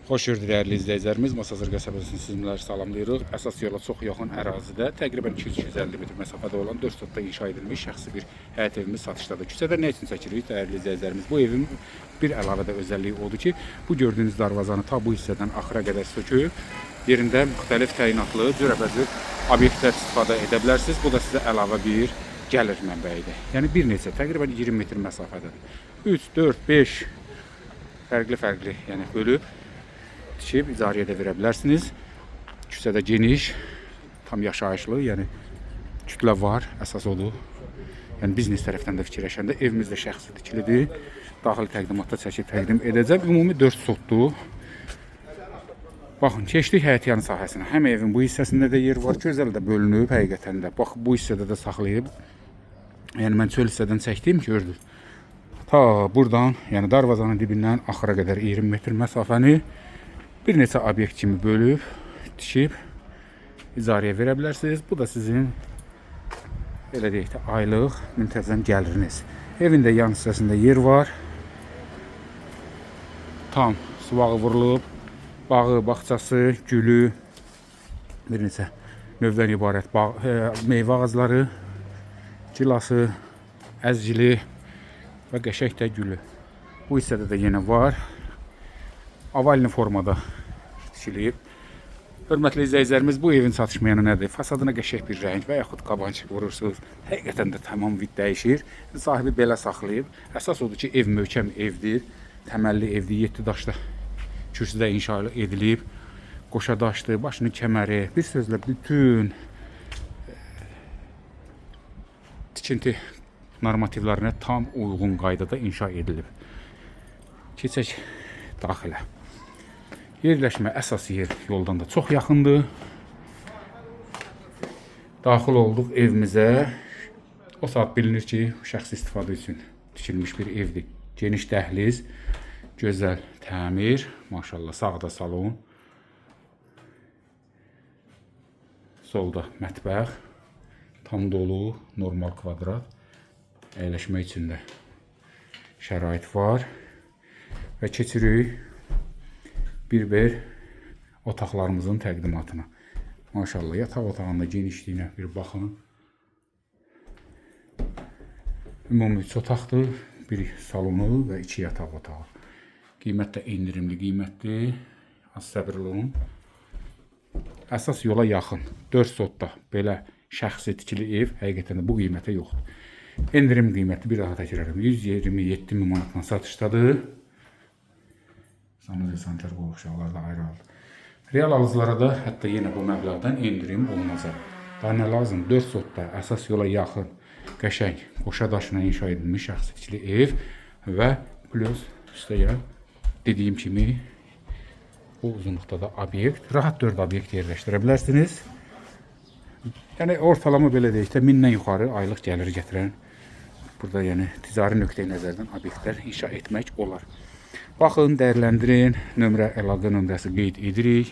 Xoş gördük dəyərli izləyicilərimiz. Masazır qəsəbəsini sizləri salamlayırıq. Əsas yola çox yaxın ərazidə, təqribən 200-250 metr məsafədə olan 4 sotda inşa edilmiş şəxsi bir həyət evimiz satışdadır. Küçədə nə üçün çəkirik dəyərli izləyicilərimiz? Bu evin bir əlavə də özəlliyi odur ki, bu gördüyünüz darvazanı ta bu hissədən axıra qədər söküb, yerində müxtəlif təyinatlı, cürəbəcür obyektlər istifadə edə bilərsiniz. Bu da sizə əlavə bir gəlir mənbəyidir. Yəni bir neçə, təqribən 20 metr məsafədədir. 3, 4, 5 fərqli, yəni bölüb tikib icarəyə də verə bilərsiniz. Küçədə geniş, tam yaşayışlı, yəni kütlə var, əsas odur. Yəni biznes tərəfdən də fikirləşəndə evimiz də şəxsi tikilidir. Daxili təqdimatda çəkib təqdim edəcəm. Ümumi 4 sotdur. Baxın, keçdik həyət yanı sahəsinə. Həm evin bu hissəsində də yer var, gözəl də bölünüb həqiqətən də. Bax, bu hissədə də saxlayıb. Yəni mən çöl hissədən çəkdim, gördüm. Ta buradan, yəni darvazanın dibindən axıra qədər 20 metr məsafəni bir neçə obyekt kimi bölüb, tikib icarəyə verə bilərsiniz. Bu da sizin belə deyək də aylıq müntəzəm gəliriniz. Evin də yan hissəsində yer var. Tam suvağı vurulub, bağı, bağçası, gülü, bir neçə növdən ibarət meyvə ağacları, cilası, əzgili və qəşəng də gülü. Bu hissədə də yenə var. Avalini formada tikilib. Hörmətli izləyicilərimiz, bu evin satışmayanı nədir? Fasadına qəşəng bir rəng və yaxud qabançıq vurursunuz. Həqiqətən də tamam vid dəyişir. Sahibi belə saxlayıb. Əsas odur ki, ev möhkəm evdir. Təməlli evdir. 7 daşda kürsüdə inşa edilib. Qoşa daşdır, başının kəməri. Bir sözlə bütün tikinti normativlərinə tam uyğun qaydada inşa edilib. Keçək daxilə. Yerləşmə əsas yer yoldan da çox yaxındır. Daxil olduq evimizə. O saat bilinir ki, şəxsi istifadə üçün tikilmiş bir evdir. Geniş dəhliz, gözəl təmir, maşallah sağda salon. Solda mətbəx, tam dolu, normal kvadrat. Əyləşmək üçün də şərait var. Və keçirik bir otaqlarımızın təqdimatına. Maşallah, yataq otağında genişliyinə bir baxın. Ümumi 3 otaqdır, bir salonu və 2 yataq otağı. Qiymət də endirimli qiymətdir. Az səbirli olun. Əsas yola yaxın, 4 sotda belə şəxsi tikili ev həqiqətən də bu qiymətə yoxdur. Endirim qiyməti bir daha təkrarım 127 min manatla satışdadır. Sanıca sankar qovuşaqlar da ayrı aldı. Real alıcılara da hətta yenə bu məbləğdən endirim olunacaq. Daha nə lazım? 4 sotda əsas yola yaxın, qəşəng, qoşa daşına inşa edilmiş şəxsi tikili ev və plus üstəyə dediyim kimi bu uzunluqda da obyekt, rahat 4 obyekt yerləşdirə bilərsiniz. Yəni ortalama belə deyək də 1000-dən yuxarı aylıq gəlir gətirən burada yəni ticari nöqteyi nəzərdən obyektlər inşa etmək olar. Baxın, dəyərləndirin, nömrə, əlaqə nömrəsi qeyd edirik.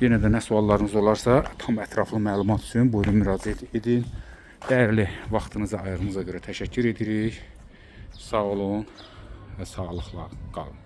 Yenə də nə suallarınız olarsa, tam ətraflı məlumat üçün buyurun müraciət edin. Dəyərli vaxtınıza ayırdığınıza görə təşəkkür edirik. Sağ olun və sağlıqla qalın.